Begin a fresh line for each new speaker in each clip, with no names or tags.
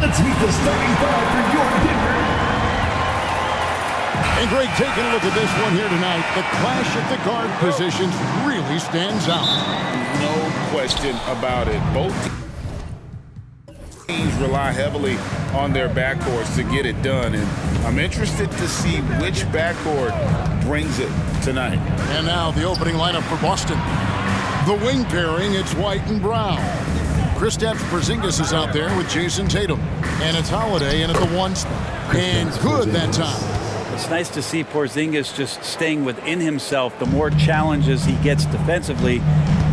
Let's meet the starting five for your Denver.
And Greg, taking a look at this one here tonight, the clash at the guard positions really stands out.
No question about it. Both teams rely heavily on their backcourts to get it done, and I'm interested to see which backcourt brings it tonight.
And now the opening lineup for Boston. The wing pairing, it's White and Brown. Kristaps Porzingis is out there with Jason Tatum. And it's Holiday in at the 1 spot. And good that time.
It's nice to see Porzingis just staying within himself. The more challenges he gets defensively,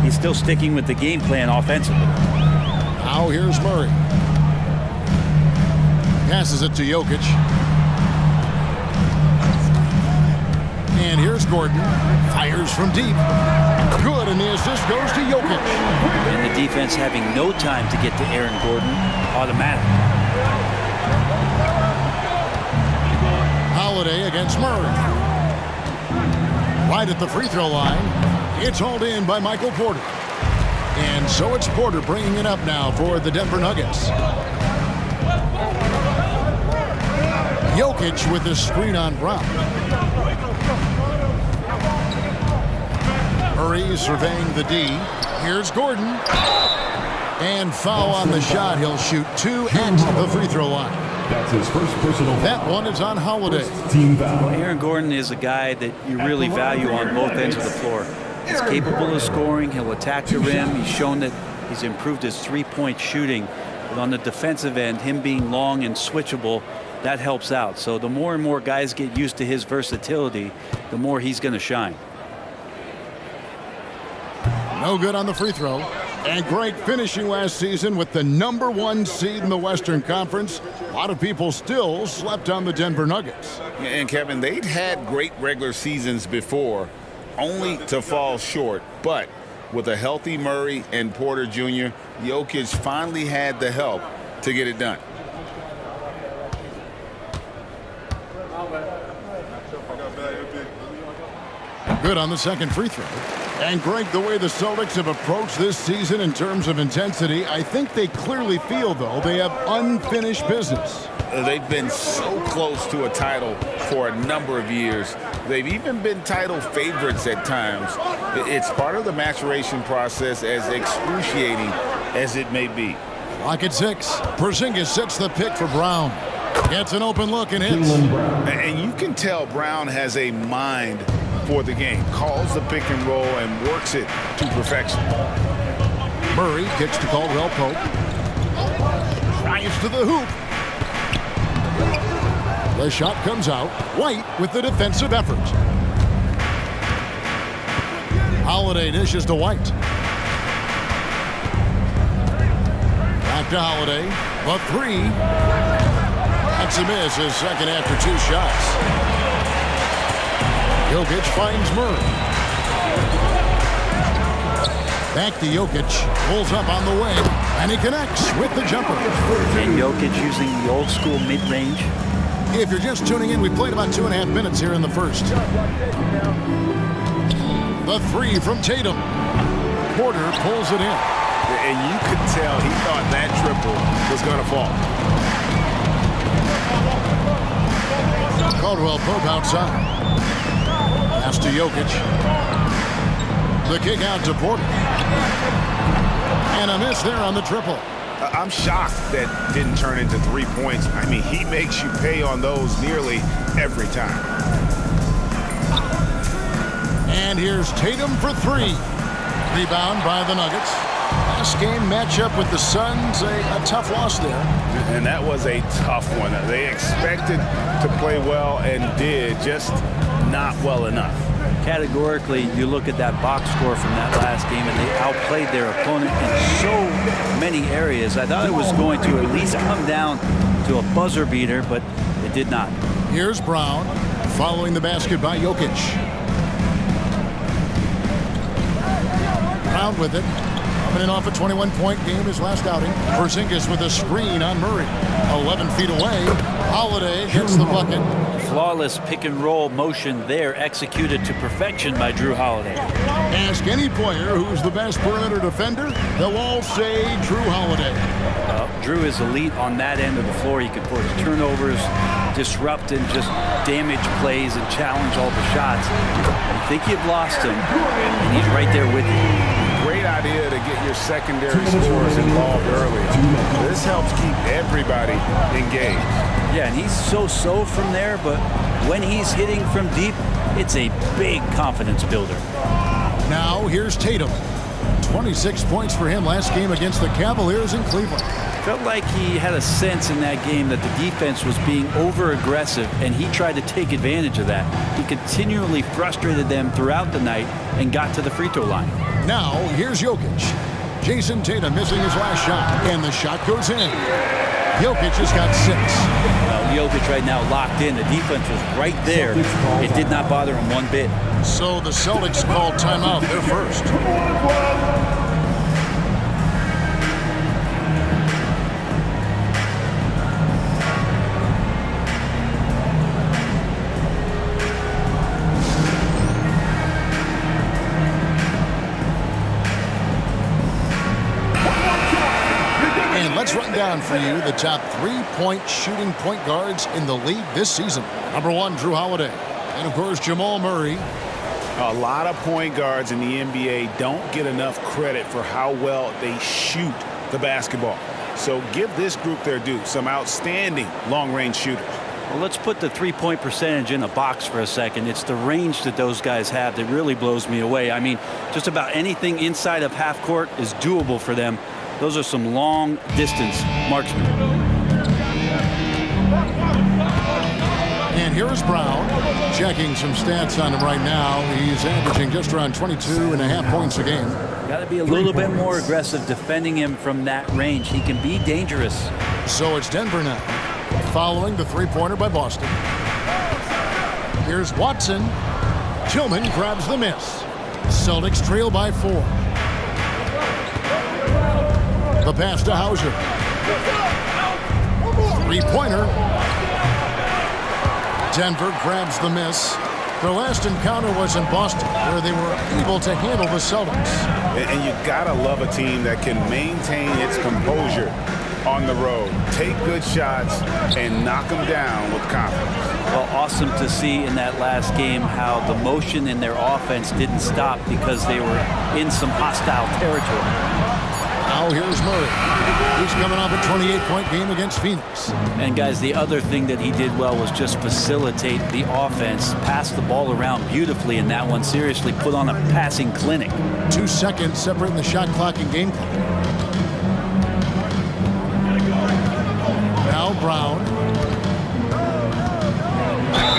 he's still sticking with the game plan offensively.
Now here's Murray. Passes it to Jokic. And here's Gordon. Fires from deep. Good, and the assist goes to Jokic.
And the defense having no time to get to Aaron Gordon. Automatic.
Holiday against Murray. Right at the free throw line. It's hauled in by Michael Porter. And so it's Porter bringing it up now for the Denver Nuggets. Jokic with the screen on Brown. Murray surveying the D. Here's Gordon. And foul on the shot. He'll shoot 2 at the free throw line.
That's his first personal foul.
That one is on Holiday.
Team foul.
Well, Aaron Gordon is a guy that you really value on both ends of the floor. He's capable of scoring. He'll attack the rim. He's shown that he's improved his three-point shooting. But on the defensive end, him being long and switchable, that helps out. So the more and more guys get used to his versatility, the more he's going to shine.
No good on the free throw. And great finishing last season with the #1 seed in the Western Conference. A lot of people still slept on the Denver Nuggets.
And Kevin, they'd had great regular seasons before, only to fall short. But with a healthy Murray and Porter Jr., Jokic finally had the help to get it done.
Good on the second free throw. And Greg, the way the Celtics have approached this season in terms of intensity, I think they clearly feel, though, they have unfinished business.
They've been so close to a title for a number of years. They've even been title favorites at times. It's part of the maturation process, as excruciating as it may be.
Lock at 6. Porzingis sets the pick for Brown. Gets an open look and hits.
And you can tell Brown has a mind for the game. Calls the pick and roll and works it to perfection.
Murray kicks to Caldwell Pope. Drives to the hoop. The shot comes out. White with the defensive effort. Holiday dishes to White. Back to Holiday. The 3. That's a miss, his second after 2 shots. Jokic finds Murray. Back to Jokic. Pulls up on the wing. And he connects with the jumper.
And Jokic using the old school mid-range.
If you're just tuning in, we played about 2.5 minutes here in the first. The 3 from Tatum. Porter pulls it in.
And you could tell he thought that triple was going to fall.
Caldwell Pope outside. Pass to Jokic. The kick out to Porter. And a miss there on the triple.
I'm shocked that didn't turn into 3 points. I mean, he makes you pay on those nearly every time.
And here's Tatum for 3. Rebound by the Nuggets. Last game matchup with the Suns, a tough loss there.
And that was a tough one. They expected to play well and did, just not well enough.
Categorically, you look at that box score from that last game, and they outplayed their opponent in so many areas. I thought it was going to at least come down to a buzzer beater, but it did not.
Here's Brown, following the basket by Jokic. Brown with it. Coming in off a 21-point game his last outing. Porzingis with a screen on Murray. 11 feet away. Holiday gets the bucket.
Flawless pick-and-roll motion there, executed to perfection by Drew Holiday.
Ask any player who's the best perimeter defender, they'll all say Drew Holiday.
Drew is elite on that end of the floor. He can force turnovers, disrupt and just damage plays and challenge all the shots. You think you've lost him, and he's right there with you.
Great idea to get your secondary scorers involved early. This helps keep everybody engaged.
Yeah, and he's so from there, but when he's hitting from deep, it's a big confidence builder.
Now here's Tatum. 26 points for him last game against the Cavaliers in Cleveland.
Felt like he had a sense in that game that the defense was being over-aggressive, and he tried to take advantage of that. He continually frustrated them throughout the night and got to the free throw line.
Now here's Jokic. Jason Tatum missing his last shot, and the shot goes in. Jokic has got 6.
Jokic right now locked in. The defense was right there. It did not bother him one bit.
So the Celtics called timeout. They're first. Let's run down for you the top 3-point shooting point guards in the league this season. Number 1, Drew Holiday. And, of course, Jamal Murray.
A lot of point guards in the NBA don't get enough credit for how well they shoot the basketball. So give this group their due. Some outstanding long-range shooters.
Well, let's put the three-point percentage in a box for a second. It's the range that those guys have that really blows me away. I mean, just about anything inside of half court is doable for them. Those are some long-distance marksmen.
And here's Brown. Checking some stats on him right now. He's averaging just around 22.5 points a game.
Got to be a little bit more aggressive defending him from that range. He can be dangerous.
So it's Denver now, following the three-pointer by Boston. Here's Watson. Tillman grabs the miss. Celtics trail by 4. The pass to Hauser. Three-pointer. Denver grabs the miss. Their last encounter was in Boston, where they were able to handle the Celtics.
And you gotta love a team that can maintain its composure on the road, take good shots, and knock them down with confidence.
Well, awesome to see in that last game how the motion in their offense didn't stop because they were in some hostile territory.
Now here's Murray. He's coming off a 28-point game against Phoenix.
And guys, the other thing that he did well was just facilitate the offense, pass the ball around beautifully in that one. Seriously, put on a passing clinic. 2
seconds separating the shot clock and game clock. Now Brown.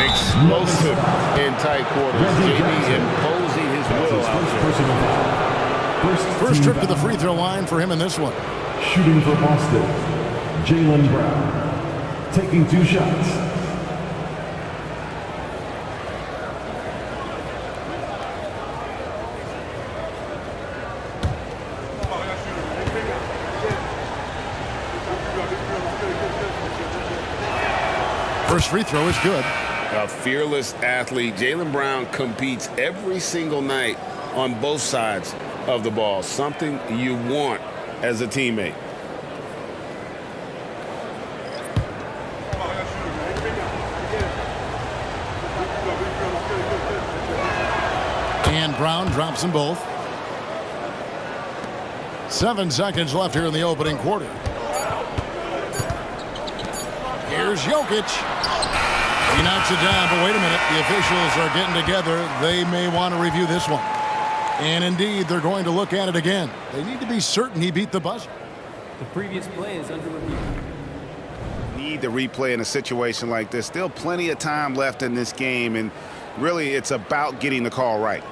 Explosive in tight quarters. JB imposing his will out there.
First trip to the free throw line for him in this one.
Shooting for Boston, Jaylen Brown. Taking 2 shots.
First free throw is good.
A fearless athlete. Jaylen Brown competes every single night on both sides of the ball. Something you want as a teammate.
And Brown drops them both. 7 seconds left here in the opening quarter. Here's Jokic. He knocks it down, but wait a minute. The officials are getting together. They may want to review this one. And indeed, they're going to look at it again. They need to be certain he beat the buzzer.
The previous play is under review.
Need the replay in a situation like this. Still plenty of time left in this game, and really it's about getting the call right.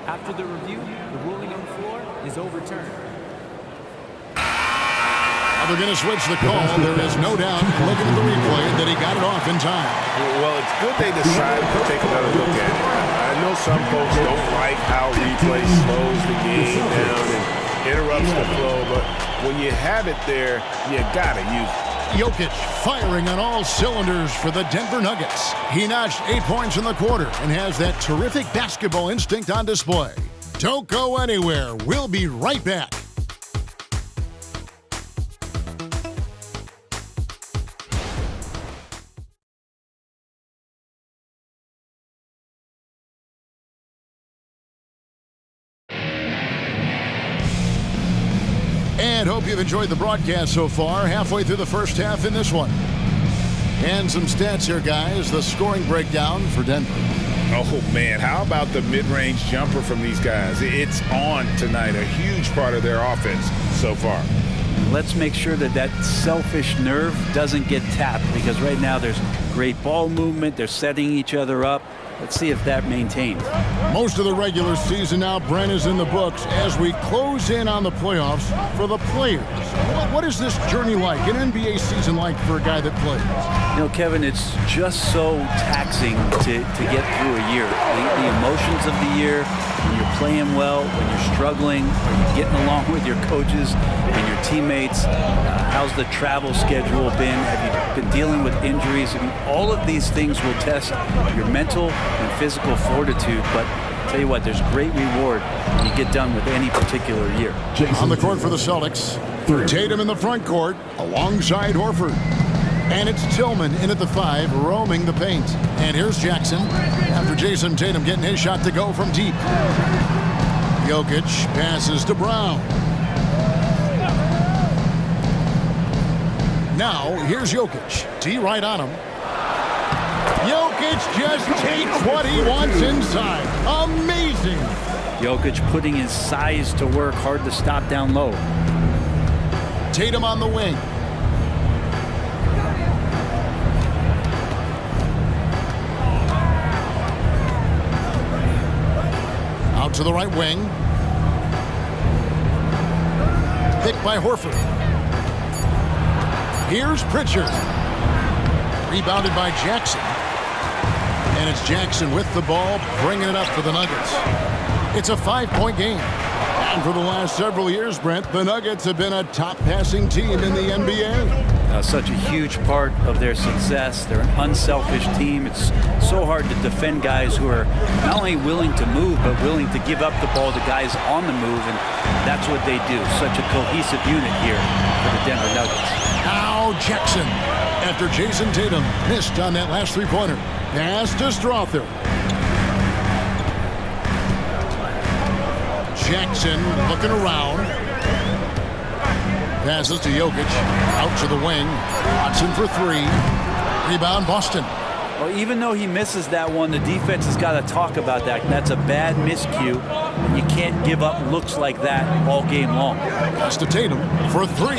After the review, the ruling on the floor is overturned.
They're going to switch the call. There is no doubt, looking at the replay, that he got it off in time.
Well, it's good they decided to take another look at it. I know some folks don't like how replay slows the game down and interrupts the flow, but when you have it there, you gotta use it.
Jokic firing on all cylinders for the Denver Nuggets. He notched 8 points in the quarter and has that terrific basketball instinct on display. Don't go anywhere. We'll be right back. And hope you've enjoyed the broadcast so far. Halfway through the first half in this one. And some stats here, guys. The scoring breakdown for Denver.
Oh, man, how about the mid-range jumper from these guys? It's on tonight, a huge part of their offense so far.
Let's make sure that that selfish nerve doesn't get tapped, because right now there's great ball movement. They're setting each other up. Let's see if that maintains.
Most of the regular season now, Brent, is in the books as we close in on the playoffs for the players. What is this journey like, an NBA season like for a guy that plays?
You know, Kevin, it's just so taxing to get through a year. The emotions of the year, when you're playing well, when you're struggling, when you're getting along with your coaches and your teammates. How's the travel schedule been? Have you been dealing with injuries? I mean, all of these things will test your mental and physical fortitude, but I'll tell you what, there's great reward when you get done with any particular year.
On the court for the Celtics, Tatum in the front court alongside Horford. And it's Tillman in at the 5, roaming the paint. And here's Jackson after Jason Tatum getting his shot to go from deep. Jokic passes to Brown. Now here's Jokic. T right on him. Jokic just takes what he wants inside. Amazing.
Jokic putting his size to work, hard to stop down low.
Tatum on the wing. Out to the right wing. Picked by Horford. Here's Pritchard. Rebounded by Jackson. And it's Jackson with the ball, bringing it up for the Nuggets. It's a 5-point game. And for the last several years, Brent, the Nuggets have been a top passing team in the NBA.
Such a huge part of their success. They're an unselfish team. It's so hard to defend guys who are not only willing to move, but willing to give up the ball to guys on the move, and that's what they do. Such a cohesive unit here for the Denver Nuggets.
Now Jackson, after Jason Tatum missed on that last three-pointer. Pass to Strother. Jackson looking around. Passes to Jokic. Out to the wing. Watson for 3. Rebound Boston.
Well, even though he misses that one, the defense has got to talk about that. That's a bad miscue. You can't give up looks like that all game long.
Pass to Tatum for 3.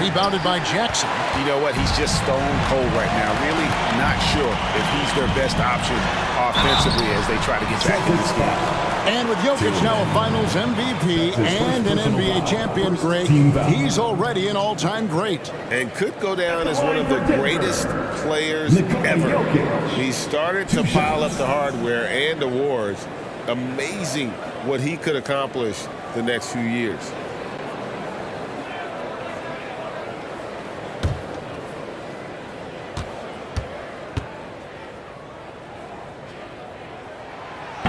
Rebounded by Jackson.
You know what? He's just stone cold right now. Really not sure if he's their best option offensively as they try to get back in this game.
And with Jokic now a Finals MVP and an NBA champion, Greg, he's already an all-time great.
And could go down as one of the greatest players ever. He started to pile up the hardware and awards. Amazing what he could accomplish the next few years.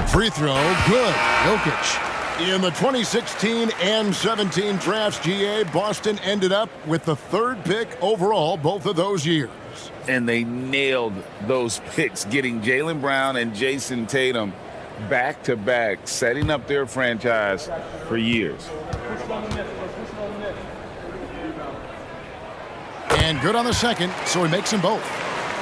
Free throw, good. Jokic. In the 2016 and 17 drafts, GA, Boston ended up with the 3rd pick overall both of those years.
And they nailed those picks, getting Jaylen Brown and Jason Tatum back-to-back, setting up their franchise for years.
And good on the second, so he makes them both.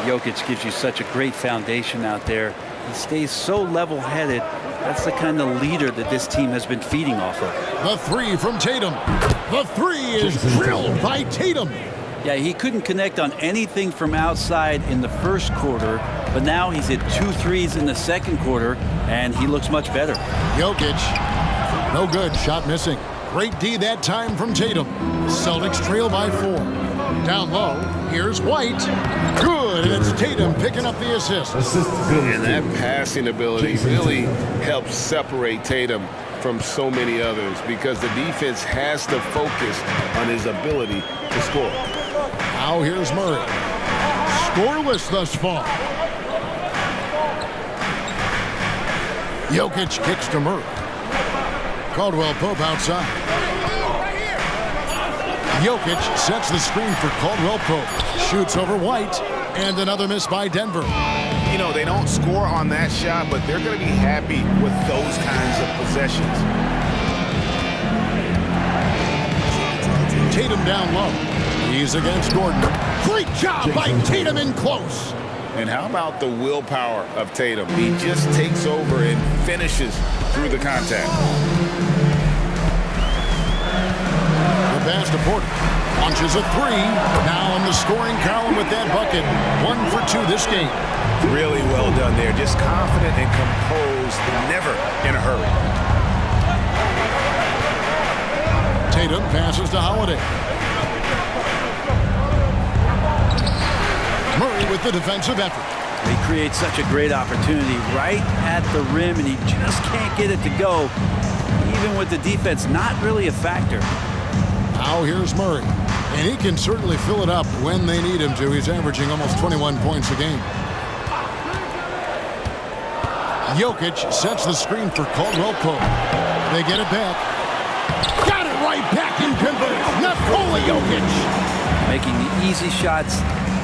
Jokic gives you such a great foundation out there. He stays so level-headed. That's the kind of leader that this team has been feeding off of.
The 3 from Tatum. The 3 is drilled by Tatum.
Yeah, he couldn't connect on anything from outside in the first quarter, but now he's hit 2 threes in the second quarter, and he looks much better.
Jokic, no good, shot missing. Great D that time from Tatum. Celtics trail by 4. Down low, here's White. Good, and it's Tatum picking up the assist.
And that passing ability really helps separate Tatum from so many others because the defense has to focus on his ability to score.
Now here's Murray. Scoreless thus far. Jokic kicks to Murray. Caldwell Pope outside. Jokic sets the screen for Caldwell Pope. Shoots over White. And another miss by Denver.
You know, they don't score on that shot, but they're going to be happy with those kinds of possessions.
Tatum down low. He's against Gordon. Great job by Tatum in close.
And how about the willpower of Tatum? He just takes over and finishes through the contact.
The pass to Porter. Launches a three. Now in the scoring column with that bucket. 1 for 2 this game.
Really well done there. Just confident and composed, never in a hurry.
Tatum passes to Holiday. Murray with the defensive effort.
He creates such a great opportunity right at the rim, and he just can't get it to go. Even with the defense not really a factor.
Now here's Murray. And he can certainly fill it up when they need him to. He's averaging almost 21 points a game. Jokic sets the screen for Caldwell Pope. They get it back. Got it right back in conversion. Nikola Jokic.
Making the easy shots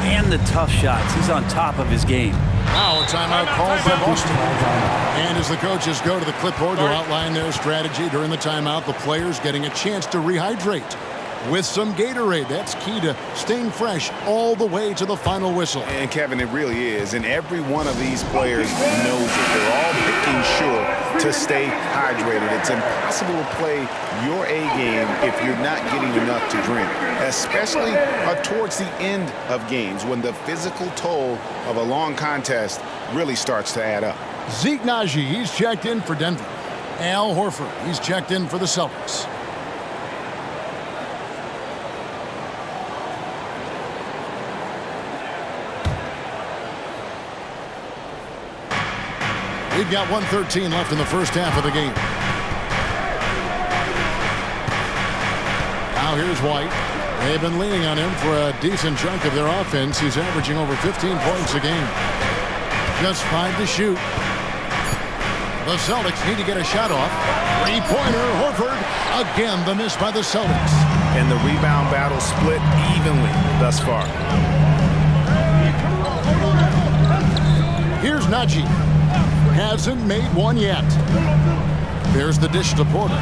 and the tough shots. He's on top of his game.
Now a timeout called by Boston. And as the coaches go to the clipboard to outline their strategy during the timeout, the players getting a chance to rehydrate with some Gatorade. That's key to staying fresh all the way to the final whistle.
And Kevin, it really is. And every one of these players knows it. They're all making sure to stay hydrated. It's impossible to play your A game if you're not getting enough to drink, especially towards the end of games when the physical toll of a long contest really starts to add up.
Zeke Naji, he's checked in for Denver. Al Horford, he's checked in for the Celtics. We've got 1:13 left in the first half of the game. Now here's White. They've been leaning on him for a decent chunk of their offense. He's averaging over 15 points a game. Just 5 to shoot. The Celtics need to get a shot off. Three-pointer, Horford. Again, the miss by the Celtics.
And the rebound battle split evenly thus far.
Here's Naji. Hasn't made one yet. There's the dish to Porter.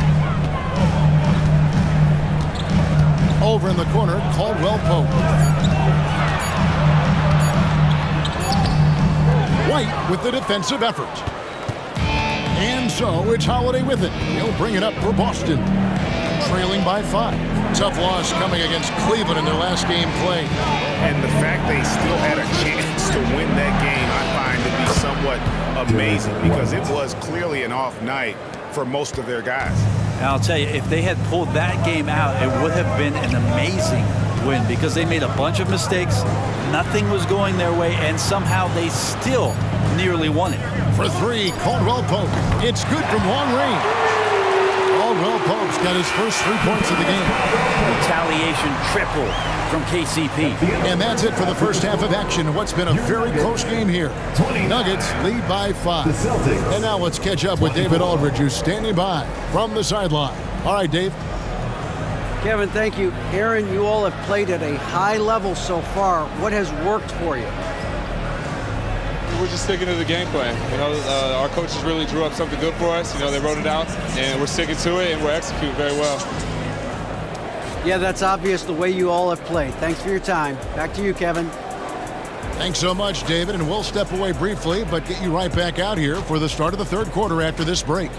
Over in the corner, Caldwell Pope. White with the defensive effort. And so it's Holiday with it. He'll bring it up for Boston. Trailing by 5. Tough loss coming against Cleveland in their last game played.
And the fact they still had a chance to win that game, I find to be somewhat amazing because it was clearly an off night for most of their guys.
And I'll tell you, if they had pulled that game out, it would have been an amazing win because they made a bunch of mistakes. Nothing was going their way, and somehow they still nearly won it.
For 3, Caldwell Pope. It's good from long range. Caldwell Pope's got his first 3 points of the game.
Retaliation triple from KCP.
And that's it for the first half of action. What's been a very close game here. Nuggets lead by 5. And now let's catch up with David Aldridge, who's standing by from the sideline. All right, Dave.
Kevin, thank you. Aaron, you all have played at a high level so far. What has worked for you?
We're just sticking to the game plan. You know, our coaches really drew up something good for us. You know, they wrote it out, and we're sticking to it, and we're executing very well.
Yeah, that's obvious the way you all have played. Thanks for your time. Back to you, Kevin.
Thanks so much, David, and we'll step away briefly, but get you right back out here for the start of the third quarter after this break.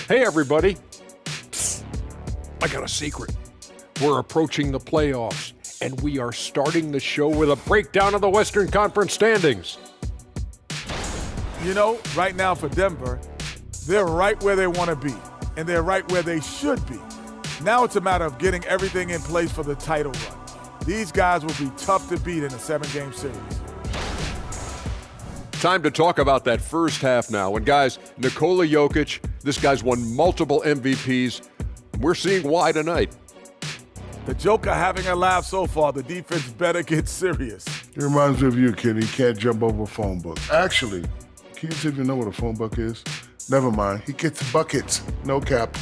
Hey, everybody. Psst. I got a secret. We're approaching the playoffs, and we are starting the show with a breakdown of the Western Conference standings.
You know, right now for Denver, they're right where they want to be, and they're right where they should be. Now it's a matter of getting everything in place for the title run. These guys will be tough to beat in a 7-game series.
Time to talk about that first half now. And guys, Nikola Jokic, this guy's won multiple MVPs. We're seeing why tonight.
The Joker having a laugh so far. The defense better get serious.
It reminds me of you, kid. He can't jump over a phone book. Actually, kids even know what a phone book is. Never mind. He gets buckets. No cap.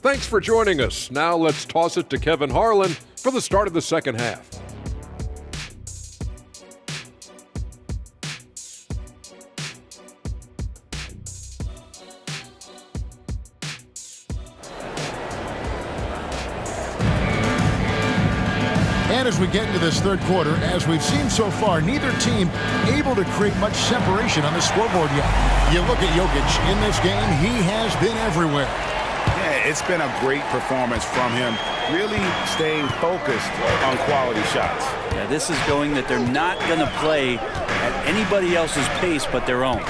Thanks for joining us. Now let's toss it to Kevin Harlan for the start of the second half.
And as we get into this third quarter, as we've seen so far, neither team able to create much separation on the scoreboard yet. You look at Jokic in this game, he has been everywhere.
Yeah, it's been a great performance from him, really staying focused on quality shots.
Yeah, this is going that they're not going to play at anybody else's pace but their own.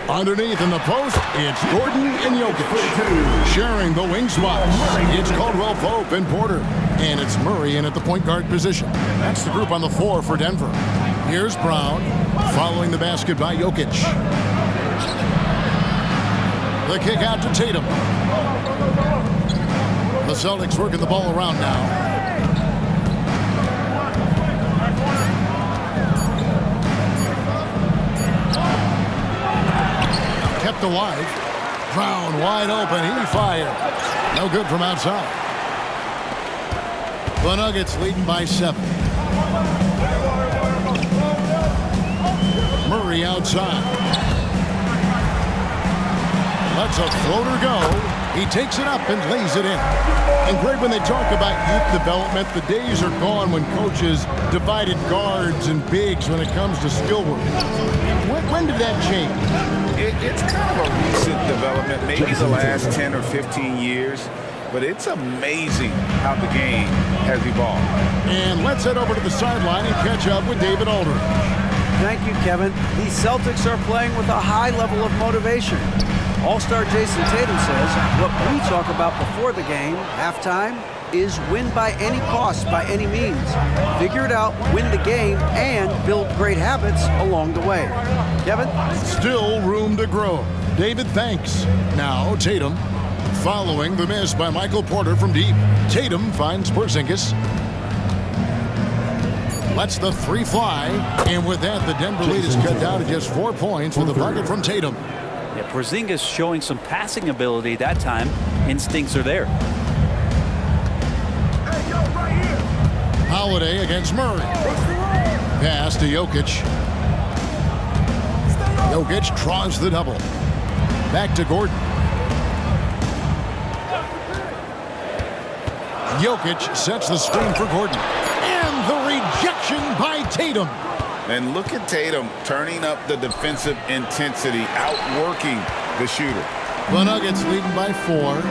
Underneath in the post, it's Gordon and Jokic. Sharing the wing spots, it's Caldwell Pope and Porter. And it's Murray in at the point guard position. That's the group on the floor for Denver. Here's Brown, following the basket by Jokic. The kick out to Tatum. The Celtics working the ball around now. Kept alive. Brown wide open. He fired. No good from outside. The Nuggets leading by 7. Murray outside. Lets a floater go. He takes it up and lays it in. And Greg, when they talk about youth development, the days are gone when coaches divided guards and bigs when it comes to skill work. When did that change?
It's kind of a recent development, maybe the last 10 or 15 years. But it's amazing how the game has evolved.
And let's head over to the sideline and catch up with David Aldridge.
Thank you, Kevin. The Celtics are playing with a high level of motivation. All-star Jason Tatum says what we talk about before the game, halftime, is win by any cost, by any means. Figure it out, win the game, and build great habits along the way. Kevin?
Still room to grow. David, thanks. Now, Tatum. Following the miss by Michael Porter from deep. Tatum finds Porzingis. Lets the three fly. And with that, the Denver lead is cut down to just 4 points with a bucket from Tatum.
Yeah, Porzingis showing some passing ability that time. Instincts are there.
Holiday against Murray. Pass to Jokic. Jokic draws the double. Back to Gordon. Jokic sets the screen for Gordon. And the rejection by Tatum.
And look at Tatum turning up the defensive intensity, outworking the shooter.
The Nuggets leading by 4.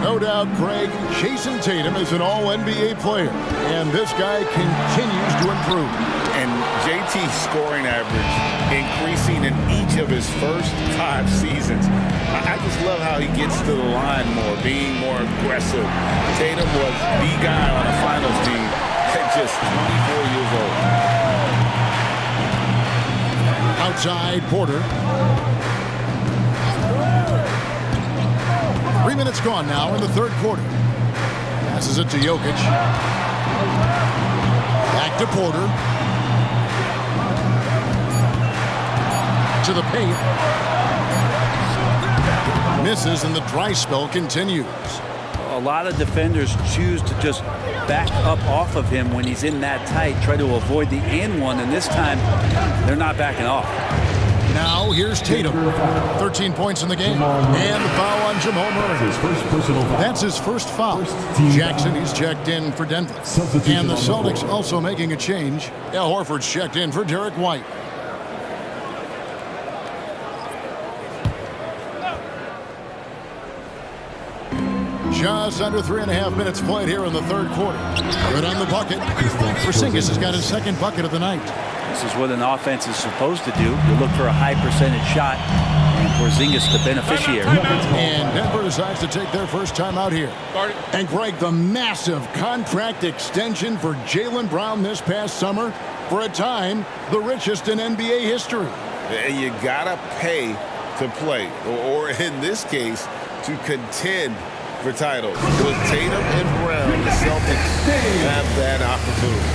No doubt, Craig, Jason Tatum is an all-NBA player. And this guy continues to improve.
And JT's scoring average increasing in each of his first 5 seasons. I just love how he gets to the line more, being more aggressive. Tatum was the guy on the finals team at just 24 years old.
Outside, Porter. 3 minutes gone now in the third quarter. Passes it to Jokic. Back to Porter. To the paint. Misses and the dry spell continues.
A lot of defenders choose to just back up off of him when he's in that tight, try to avoid the and one, and this time they're not backing off.
Now here's Tatum. 13 points in the game. And the foul on Jamal Murray. That's his first foul. Jackson, he's checked in for Denver. And the Celtics also making a change. Al Horford's checked in for Derek White. Just under 3.5 minutes played here in the third quarter. Good on the bucket. Porzingis has got his second bucket of the night.
This is what an offense is supposed to do. You look for a high percentage shot and Porzingis the beneficiary.
And Denver decides to take their first time out here. And Greg, the massive contract extension for Jaylen Brown this past summer, for a time, the richest in NBA history.
And you gotta pay to play, or in this case, to contend for titles. With Tatum and Brown, the Celtics have that opportunity.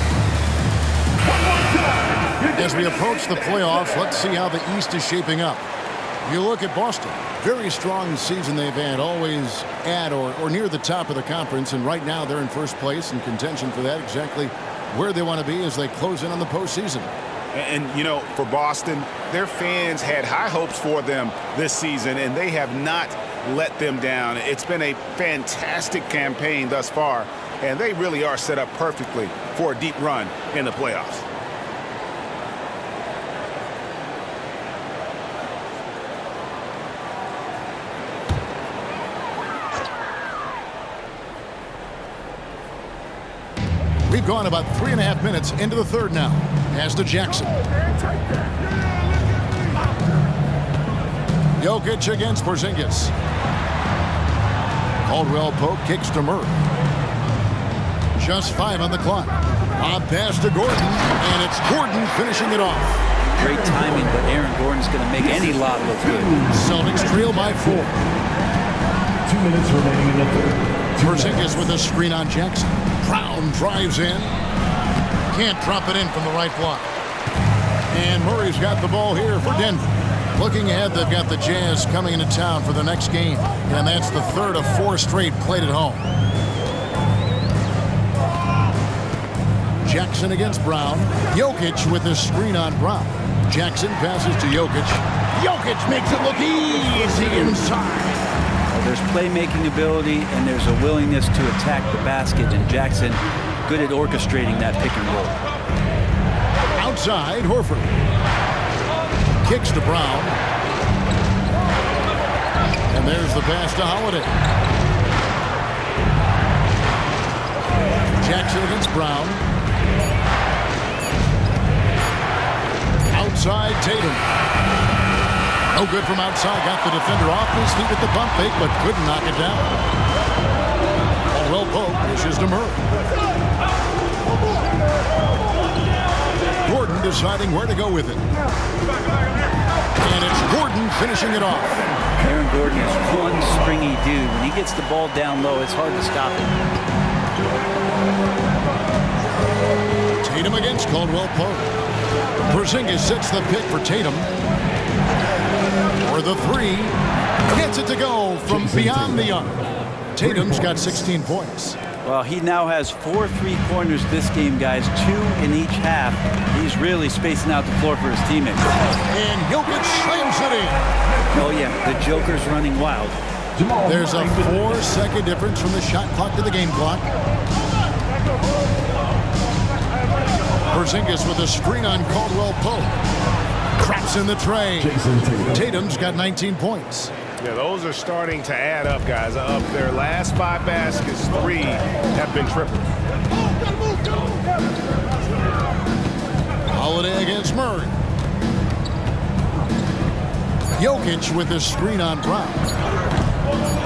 As we approach the playoffs, let's see how the East is shaping up. You look at Boston, very strong season they've had, always at or near the top of the conference, and right now they're in first place in contention for that, exactly where they want to be as they close in on the postseason.
And, you know, for Boston, their fans had high hopes for them this season, and they have not let them down. It's been a fantastic campaign thus far, and they really are set up perfectly for a deep run in the playoffs.
We've gone about 3.5 minutes into the third now. Pass to Jackson. Jokic against Porzingis. Caldwell Pope kicks to Murray. Just 5 on the clock. Odd pass to Gordon, and it's Gordon finishing it off.
Great timing, but Aaron Gordon's going to make any lot look good.
Celtics trail by 4.
2 minutes remaining in the third.
Porzingis with a screen on Jackson. Brown drives in. Can't drop it in from the right block. And Murray's got the ball here for Denver. Looking ahead, they've got the Jazz coming into town for the next game. And that's the third of 4 straight played at home. Jackson against Brown. Jokic with a screen on Brown. Jackson passes to Jokic. Jokic makes it look easy inside.
There's playmaking ability and there's a willingness to attack the basket, and Jackson good at orchestrating that pick and roll.
Outside, Horford. Kicks to Brown. And there's the pass to Holiday. Jackson against Brown. Outside, Tatum. No good from outside. Got the defender off his feet with the bump fake, but couldn't knock it down. Caldwell Pope pushes to Murray. Gordon deciding where to go with it. And it's Gordon finishing it off.
Aaron Gordon is one springy dude. When he gets the ball down low, it's hard to stop him.
Tatum against Caldwell Pope. Porzingis sets the pick for Tatum. For the 3. Gets it to go from beyond the arc. Tatum's got 16 points.
Well, he now has 4 3-pointers this game, guys. 2 in each half. He's really spacing out the floor for his teammates.
And Jokic slams it in.
Oh, yeah, the Joker's running wild.
There's a 4-second difference from the shot clock to the game clock. Porzingis with a screen on Caldwell Pope. Traps in the tray. Tatum's got 19 points.
Yeah, those are starting to add up, guys. Of their last 5 baskets, 3 have been triples.
Holiday against Murray. Jokic with a screen on Brown.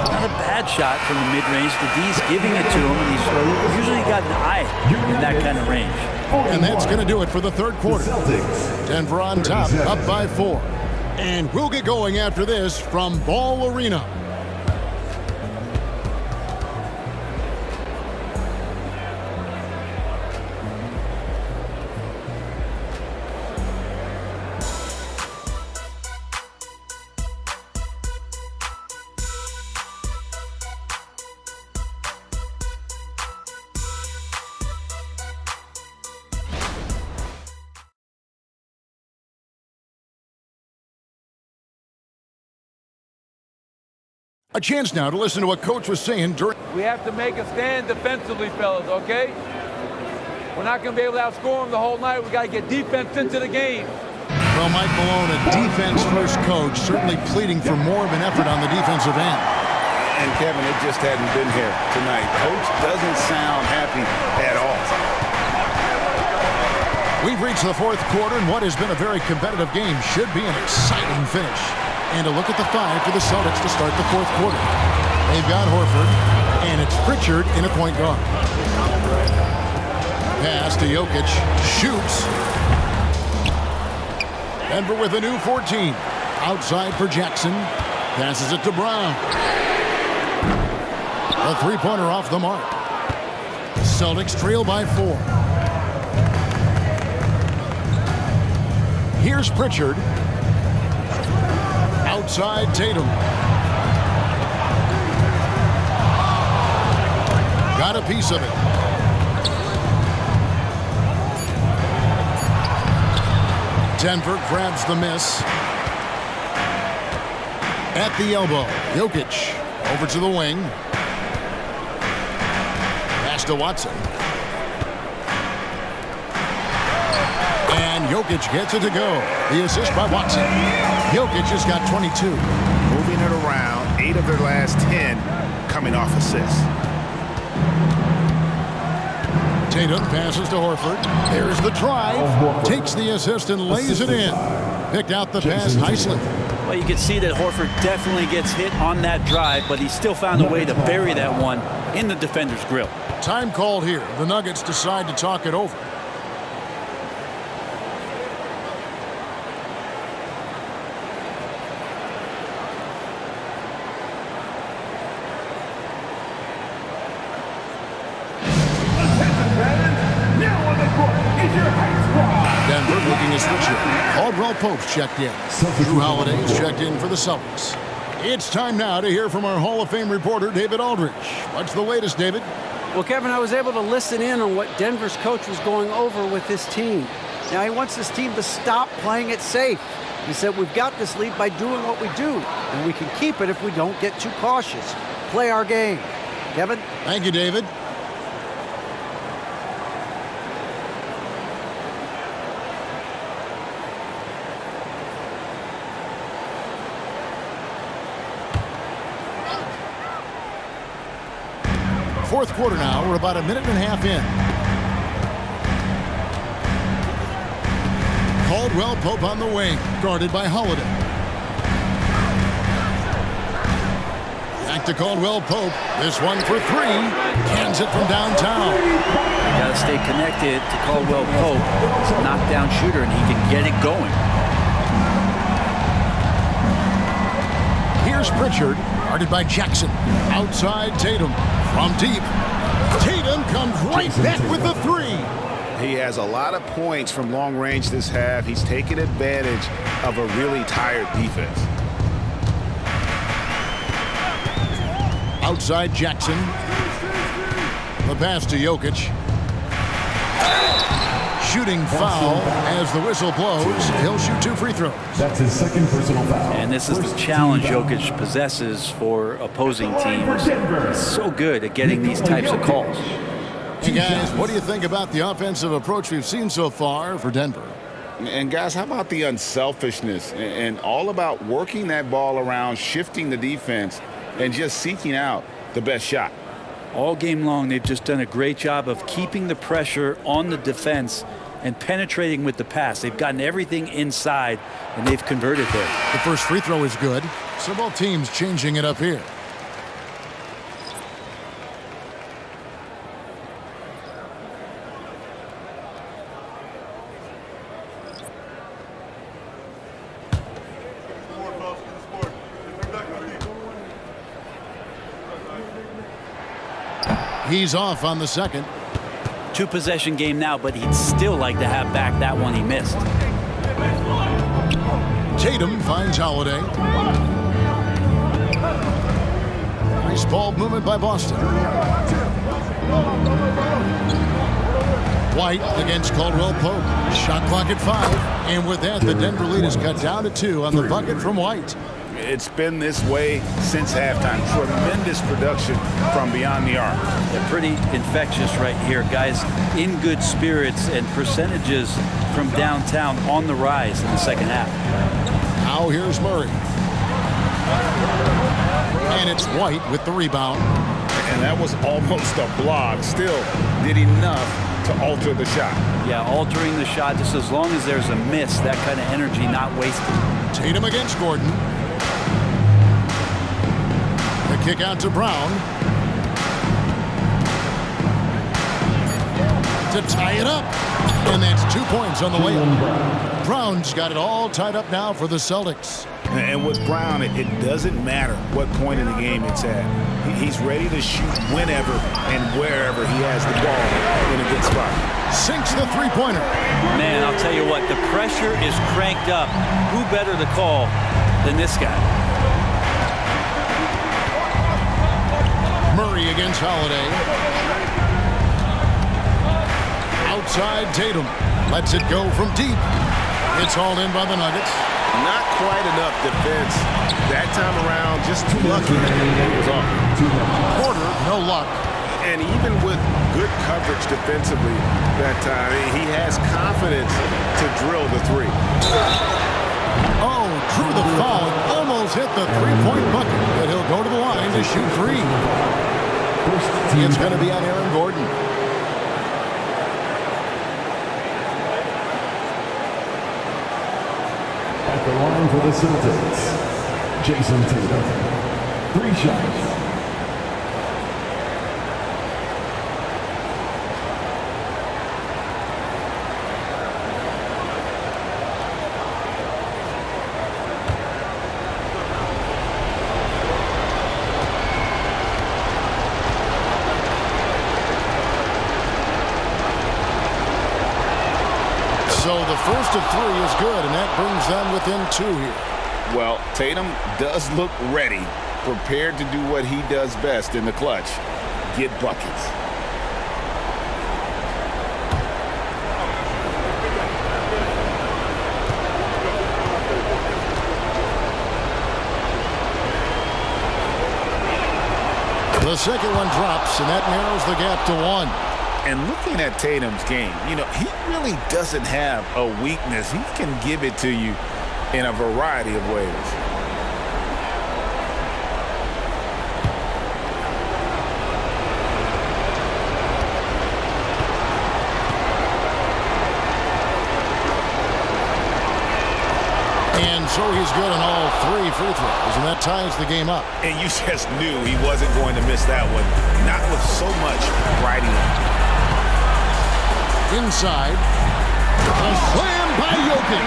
Not a bad shot from the mid-range. The D's giving it to him, and he's usually got an eye in that kind of range.
And that's going to do it for the third quarter. Denver on top, up by 4. And we'll get going after this from Ball Arena. A chance now to listen to what Coach was saying during.
We have to make a stand defensively, fellas, okay? We're not going to be able to outscore them the whole night. We got to get defense into the game.
Well, Mike Malone, a defense-first coach, certainly pleading for more of an effort on the defensive end.
And Kevin, it just hadn't been here tonight. Coach doesn't sound happy at all.
We've reached the fourth quarter, and what has been a very competitive game should be an exciting finish. And a look at the 5 for the Celtics to start the fourth quarter. They've got Horford, and it's Pritchard in a point guard. Pass to Jokic, shoots. Denver with a new 14. Outside for Jackson. Passes it to Brown. A three-pointer off the mark. Celtics trail by 4. Here's Pritchard. Outside Tatum. Got a piece of it. Denver grabs the miss. At the elbow, Jokic over to the wing. Pass to Watson. And Jokic gets it to go. The assist by Watson. Jokic has got 22.
Moving it around, 8 of their last 10 coming off assists.
Tatum passes to Horford. There's the drive. Takes the assist and lays it in. Picked out the pass nicely.
Well, you can see that Horford definitely gets hit on that drive, but he still found a way to bury that one in the defender's grill.
Time called here. The Nuggets decide to talk it over. Denver looking to switch it. Caldwell Pope's checked in. Drew Holiday is checked in for the Celtics. It's time now to hear from our Hall of Fame reporter, David Aldridge. What's the latest, David?
Well, Kevin, I was able to listen in on what Denver's coach was going over with his team. Now, he wants his team to stop playing it safe. He said, we've got this lead by doing what we do, and we can keep it if we don't get too cautious. Play our game. Kevin?
Thank you, David. Fourth quarter now. We're about a minute and a half in. Caldwell Pope on the wing, guarded by Holiday. Back to Caldwell Pope. This one for 3. Cans it from downtown.
You got to stay connected to Caldwell Pope. He's a knockdown shooter, and he can get it going.
Here's Pritchard, guarded by Jackson. Outside Tatum. From deep. Tatum comes right back with the 3.
He has a lot of points from long range this half. He's taken advantage of a really tired defense.
Outside Jackson. The pass to Jokic. Shooting foul as the whistle blows. He'll shoot 2 free throws.
That's his second personal foul.
And this is the challenge Jokic possesses for opposing teams. He's so good at getting these types of calls.
Hey guys, what do you think about the offensive approach we've seen so far for Denver?
And guys, how about the unselfishness and all about working that ball around, shifting the defense, and just seeking out the best shot?
All game long, they've just done a great job of keeping the pressure on the defense and penetrating with the pass. They've gotten everything inside, and they've converted there.
The first free throw is good, so both teams changing it up here. He's off on the second.
2-possession game now, but he'd still like to have back that one he missed.
Tatum finds Holiday. Nice ball movement by Boston. White against Caldwell Pope. Shot clock at 5. And with that, the Denver lead is cut down to 2 on the bucket from White.
It's been this way since halftime. Tremendous production from beyond the arc.
They're pretty infectious right here. Guys in good spirits and percentages from downtown on the rise in the second half.
Now here's Murray. And it's White with the rebound.
And that was almost a block. Still did enough to alter the shot.
Yeah, altering the shot just as long as there's a miss. That kind of energy not wasted.
Tatum against Gordon. Kick out to Brown. To tie it up. And that's 2 points on the layup. Brown's got it all tied up now for the Celtics.
And with Brown, it doesn't matter what point in the game it's at. He's ready to shoot whenever and wherever he has the ball in a good spot.
Sinks the three-pointer.
Man, I'll tell you what, the pressure is cranked up. Who better to call than this guy?
Murray against Holiday. Outside Tatum. Lets it go from deep. It's hauled in by the Nuggets.
Not quite enough defense that time around. Just too lucky. It was off.
Porter, no luck.
And even with good coverage defensively that time, he has confidence to drill the three.
Oh, drew the foul. Almost hit the three-point bucket. But he'll go to the line to shoot three. It's going to be on Aaron Gordon.
At the line for the Celtics, Jason Tatum. 3 shots.
So the first of 3 is good, and that brings them within 2 here.
Well, Tatum does look ready, prepared to do what he does best in the clutch, get buckets.
The second one drops, and that narrows the gap to 1.
And looking at Tatum's game, you know, he really doesn't have a weakness. He can give it to you in a variety of ways.
And so he's good on all 3 free throws, and that ties the game up.
And you just knew he wasn't going to miss that one. Not with so much riding on.
Inside. A slam by Jokic.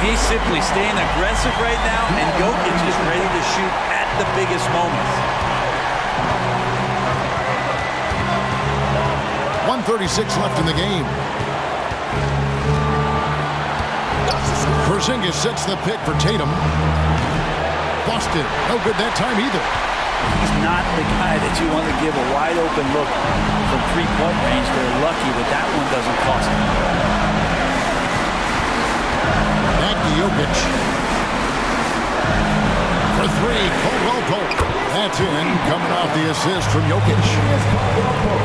He's simply staying aggressive right now, and Jokic is ready to shoot at the biggest moments.
1:36 left in the game. Porzingis sets the pick for Tatum. Busted. No good that time either.
He's not the guy that you want to give a wide-open look from three-point range. They're lucky that that one doesn't cost him.
Back to Jokic. For 3, Caldwell Pope. That's in, coming off the assist from Jokic.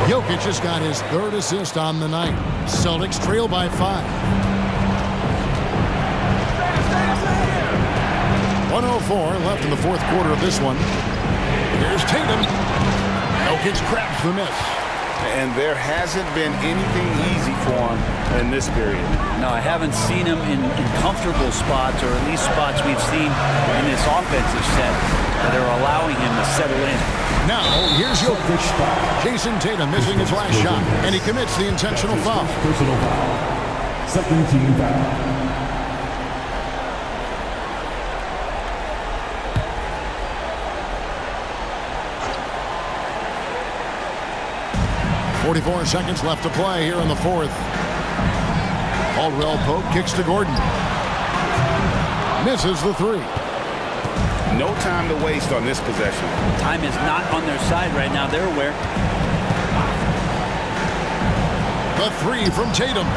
Jokic has got his 3rd assist on the night. Celtics trail by 5. 1:04 left in the 4th quarter of this one. Here's Tatum. Jokic grabs the miss.
And there hasn't been anything easy for him in this period.
No, I haven't seen him in comfortable spots, or at least spots we've seen in this offensive set that are allowing him to settle in.
Now, here's Jokic. Jason Tatum missing his last shot, and he commits the intentional foul.
Personal foul. Second team foul.
44 seconds left to play here in the 4th. Caldwell Pope kicks to Gordon. Misses the 3.
No time to waste on this possession.
Time is not on their side right now. They're aware.
The 3 from Tatum.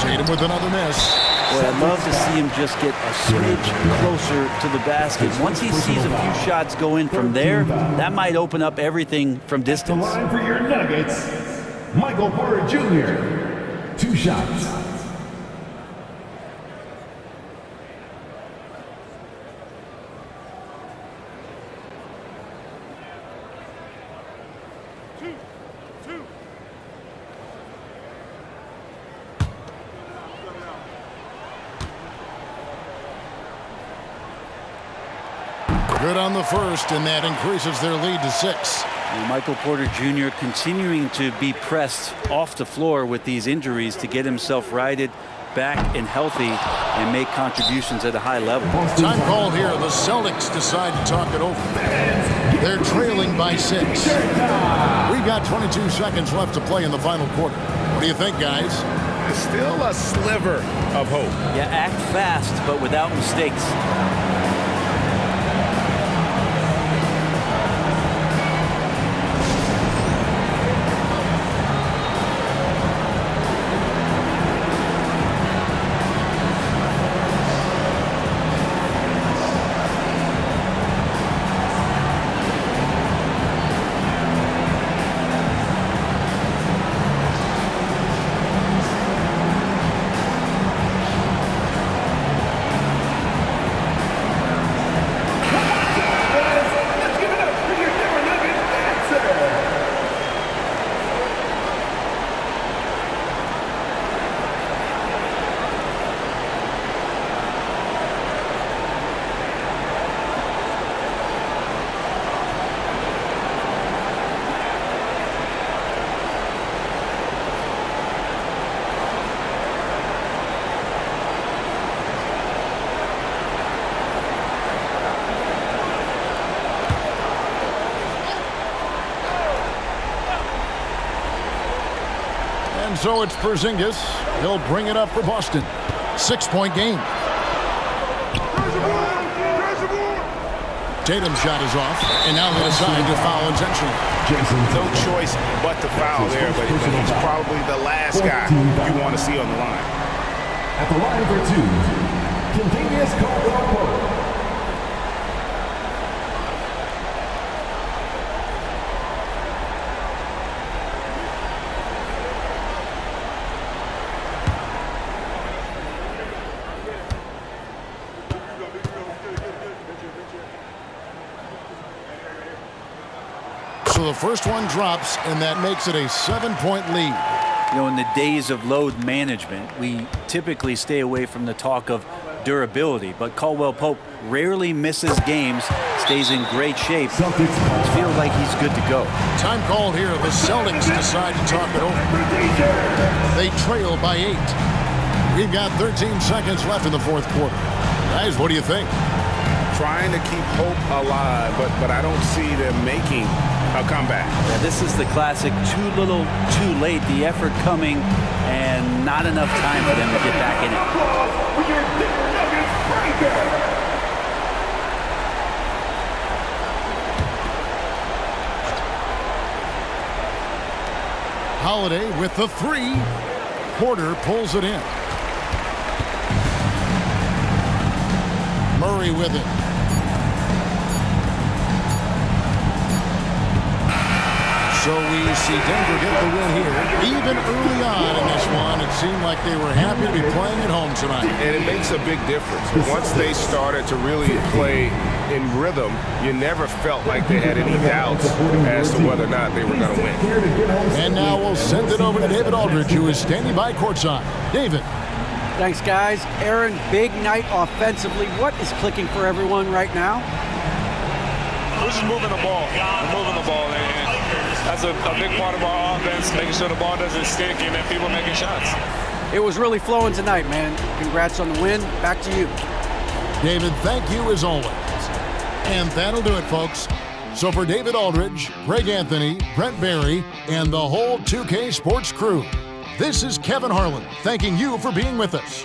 Tatum with another miss.
Boy, I'd love to see him just get a smidge closer to the basket. Once he sees a few shots go in from there, that might open up everything from
The
distance.
line for your Nuggets, Michael Porter Jr. 2 shots.
Good on the first, and that increases their lead to 6.
And Michael Porter Jr. continuing to be pressed off the floor with these injuries to get himself righted back and healthy and make contributions at a high level.
Time call here. The Celtics decide to talk it over. They're trailing by 6. We've got 22 seconds left to play in the final quarter. What do you think, guys?
Still a sliver of hope.
Yeah, act fast, but without mistakes.
And so it's Porzingis. He'll bring it up for Boston. 6-point game. Tatum's shot is off, and now they decide to foul intentionally.
No choice but to foul there, but he's probably the last guy you want to see on the line.
At the line for 2, Contagious Caldwell-Pope.
So the first one drops, and that makes it a 7-point lead.
You know, in the days of load management, we typically stay away from the talk of durability, but Caldwell-Pope rarely misses games, stays in great shape. It feels like he's good to go.
Time called here. The Celtics decide to talk it over. They trail by 8. We've got 13 seconds left in the fourth quarter. Guys, what do you think?
Trying to keep hope alive, but I don't see them making a comeback.
Yeah, this is the classic too little, too late. The effort coming and not enough time for them to get back in it.
Holiday with the 3. Porter pulls it in. Murray with it. So we see Denver get the win here. Even early on in this one, it seemed like they were happy to be playing at home tonight.
And it makes a big difference. Once they started to really play in rhythm, you never felt like they had any doubts as to whether or not they were going to win.
And now we'll send it over to David Aldridge, who is standing by courtside. David.
Thanks, guys. Aaron, big night offensively. What is clicking for everyone right now?
We're just moving the ball. We're moving the ball. And that's a big part of our offense, making sure the ball doesn't stick and that people making shots.
It was really flowing tonight, man. Congrats on the win. Back to you.
David, thank you as always. And that'll do it, folks. So for David Aldridge, Greg Anthony, Brent Barry, and the whole 2K Sports crew, this is Kevin Harlan thanking you for being with us.